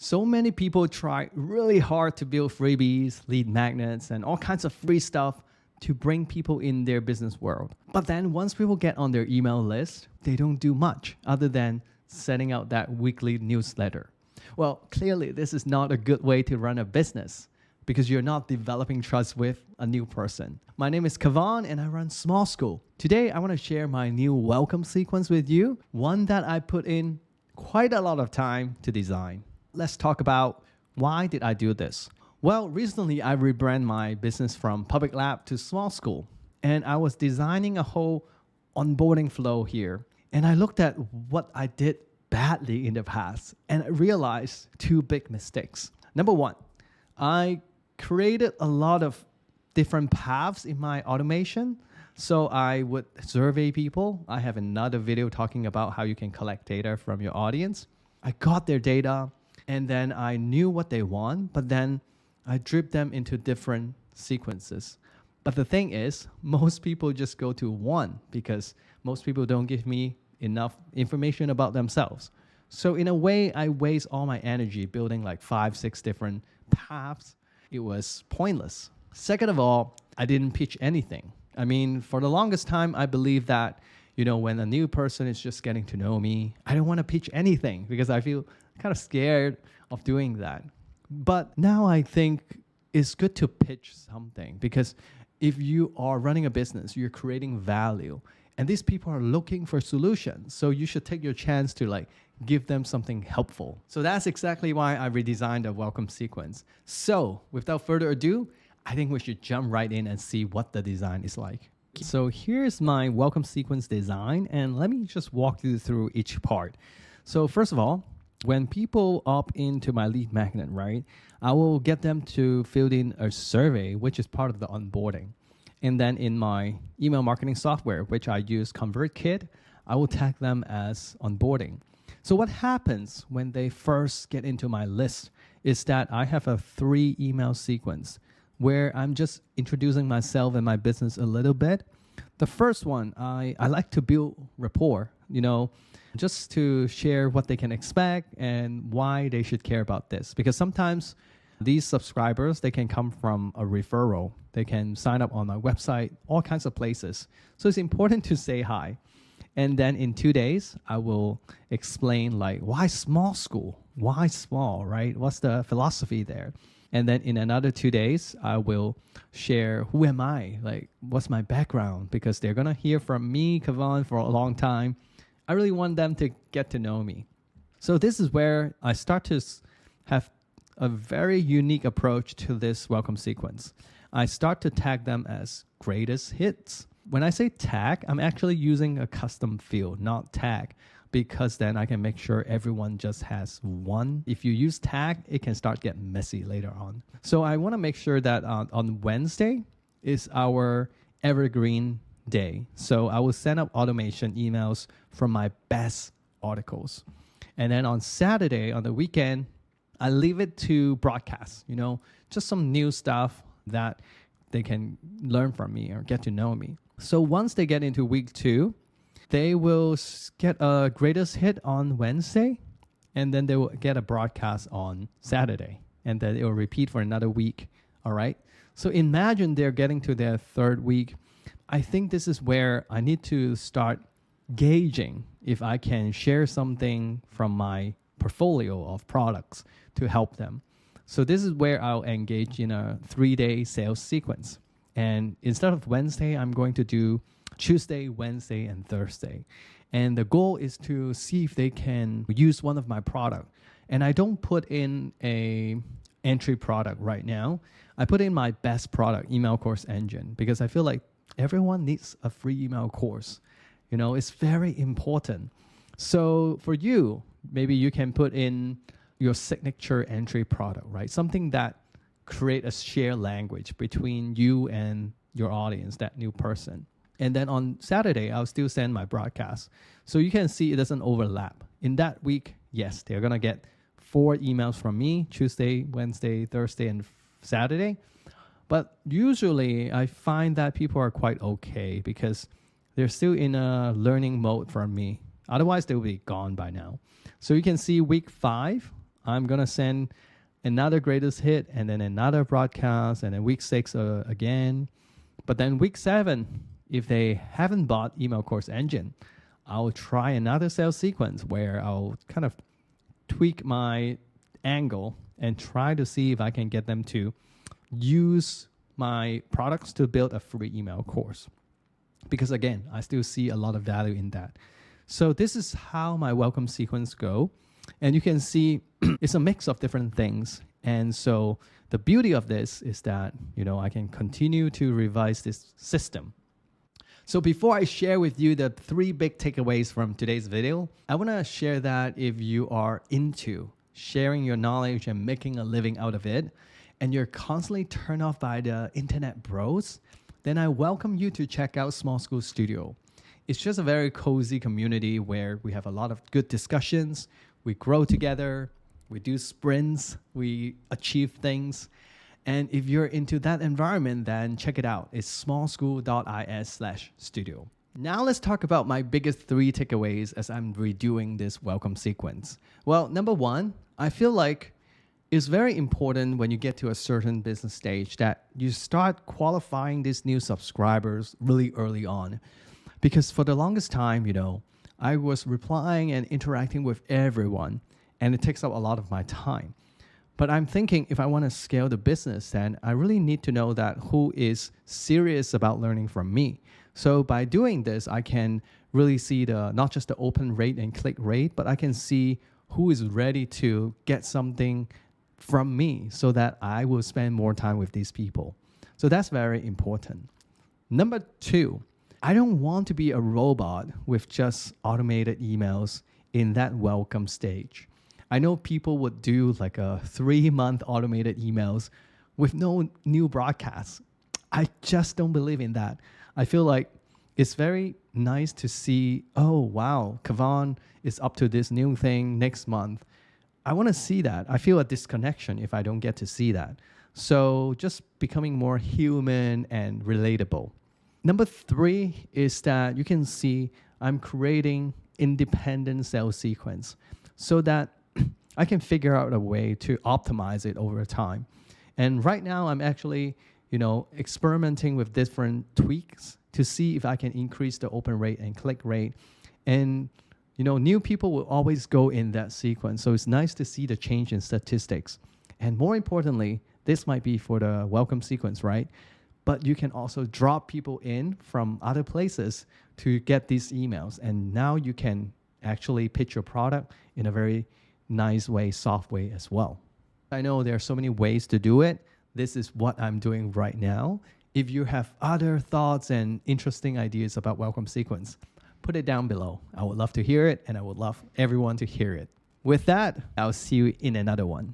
So many people try really hard to build freebies, lead magnets, and all kinds of free stuff to bring people in their business world. But then once people get on their email list, they don't do much other than sending out that weekly newsletter. Well, clearly this is not a good way to run a business because you're not developing trust with a new person. My name is Kavan and I run Small School. Today, I want to share my new welcome sequence with you, one that I put in quite a lot of time to design. Let's talk about why did I do this? Well, recently I rebranded my business from Public Lab to Small School, and I was designing a whole onboarding flow here. And I looked at what I did badly in the past, and I realized two big mistakes. Number one, I created a lot of different paths in my automation. So I would survey people. I have another video talking about how you can collect data from your audience. I got their data, and then I knew what they want, but then I dripped them into different sequences. But the thing is, most people just go to one because most people don't give me enough information about themselves. So in a way, I waste all my energy building like 5, 6 different paths. It was pointless. Second of all, I didn't pitch anything. I mean, for the longest time, I believed that, when a new person is just getting to know me, I don't want to pitch anything because I feel kind of scared of doing that. But now I think it's good to pitch something because if you are running a business, you're creating value and these people are looking for solutions. So you should take your chance to give them something helpful. So that's exactly why I redesigned the welcome sequence. So without further ado, I think we should jump right in and see what the design is like. So here's my welcome sequence design, and let me just walk you through each part. So first of all, when people opt into my lead magnet, right, I will get them to fill in a survey, which is part of the onboarding. And then in my email marketing software, which I use ConvertKit, I will tag them as onboarding. So what happens when they first get into my list is that I have a 3 email sequence where I'm just introducing myself and my business a little bit. The first one, I like to build rapport, just to share what they can expect and why they should care about this. Because sometimes these subscribers, they can come from a referral. They can sign up on my website, all kinds of places. So it's important to say hi. And then in 2 days, I will explain why small school? Why small, right? What's the philosophy there? And then in another 2 days, I will share who am I? What's my background? Because they're going to hear from me, Kavan, for a long time. I really want them to get to know me. So this is where I start to have a very unique approach to this welcome sequence. I start to tag them as greatest hits. When I say tag, I'm actually using a custom field, not tag, because then I can make sure everyone just has one. If you use tag, it can start getting messy later on. So I want to make sure that on Wednesday is our evergreen day. So I will send up automation emails from my best articles. And then on Saturday, on the weekend, I leave it to broadcast, just some new stuff that they can learn from me or get to know me. So once they get into week 2, they will get a greatest hit on Wednesday, and then they will get a broadcast on Saturday, and then it will repeat for another week, all right? So imagine they're getting to their 3rd week. I think this is where I need to start gauging if I can share something from my portfolio of products to help them. So this is where I'll engage in a 3-day sales sequence. And instead of Wednesday, I'm going to do Tuesday, Wednesday, and Thursday. And the goal is to see if they can use one of my product. And I don't put in a entry product right now. I put in my best product, email course engine, because I feel like everyone needs a free email course. It's very important. So for you, maybe you can put in your signature entry product, right? Something that create a shared language between you and your audience, that new person. And then on Saturday, I'll still send my broadcast. So you can see it doesn't overlap. In that week, yes, they're going to get 4 emails from me, Tuesday, Wednesday, Thursday, and Saturday. But usually I find that people are quite okay because they're still in a learning mode from me. Otherwise, they will be gone by now. So you can see week 5, I'm going to send another greatest hit and then another broadcast and then week 6 again. But then week 7, if they haven't bought Email Course Engine, I'll try another sales sequence where I'll kind of tweak my angle and try to see if I can get them to use my products to build a free email course. Because again, I still see a lot of value in that. So this is how my welcome sequence go. And you can see it's a mix of different things. And so the beauty of this is that, I can continue to revise this system. So before I share with you the 3 big takeaways from today's video, I want to share that if you are into sharing your knowledge and making a living out of it, and you're constantly turned off by the internet bros, then I welcome you to check out Small School Studio. It's just a very cozy community where we have a lot of good discussions, we grow together, we do sprints, we achieve things. And if you're into that environment, then check it out. It's smallschool.is/studio. Now let's talk about my biggest 3 takeaways as I'm redoing this welcome sequence. Well, number 1, I feel like it's very important when you get to a certain business stage that you start qualifying these new subscribers really early on. Because for the longest time, I was replying and interacting with everyone, and it takes up a lot of my time. But I'm thinking if I want to scale the business, then I really need to know that who is serious about learning from me. So by doing this, I can really see not just the open rate and click rate, but I can see who is ready to get something from me so that I will spend more time with these people. So that's very important. Number 2, I don't want to be a robot with just automated emails in that welcome stage. I know people would do like a 3-month automated emails with no new broadcasts. I just don't believe in that. I feel like it's very nice to see, oh, wow, Kavan is up to this new thing next month. I want to see that. I feel a disconnection if I don't get to see that. So just becoming more human and relatable. Number 3 is that you can see I'm creating independent sales sequence so that I can figure out a way to optimize it over time. And right now I'm actually, experimenting with different tweaks to see if I can increase the open rate and click rate. And, new people will always go in that sequence. So it's nice to see the change in statistics. And more importantly, this might be for the welcome sequence, right? But you can also drop people in from other places to get these emails. And now you can actually pitch your product in a very nice way, soft way as well. I know there are so many ways to do it. This is what I'm doing right now. If you have other thoughts and interesting ideas about welcome sequence, put it down below. I would love to hear it, and I would love everyone to hear it. With that, I'll see you in another one.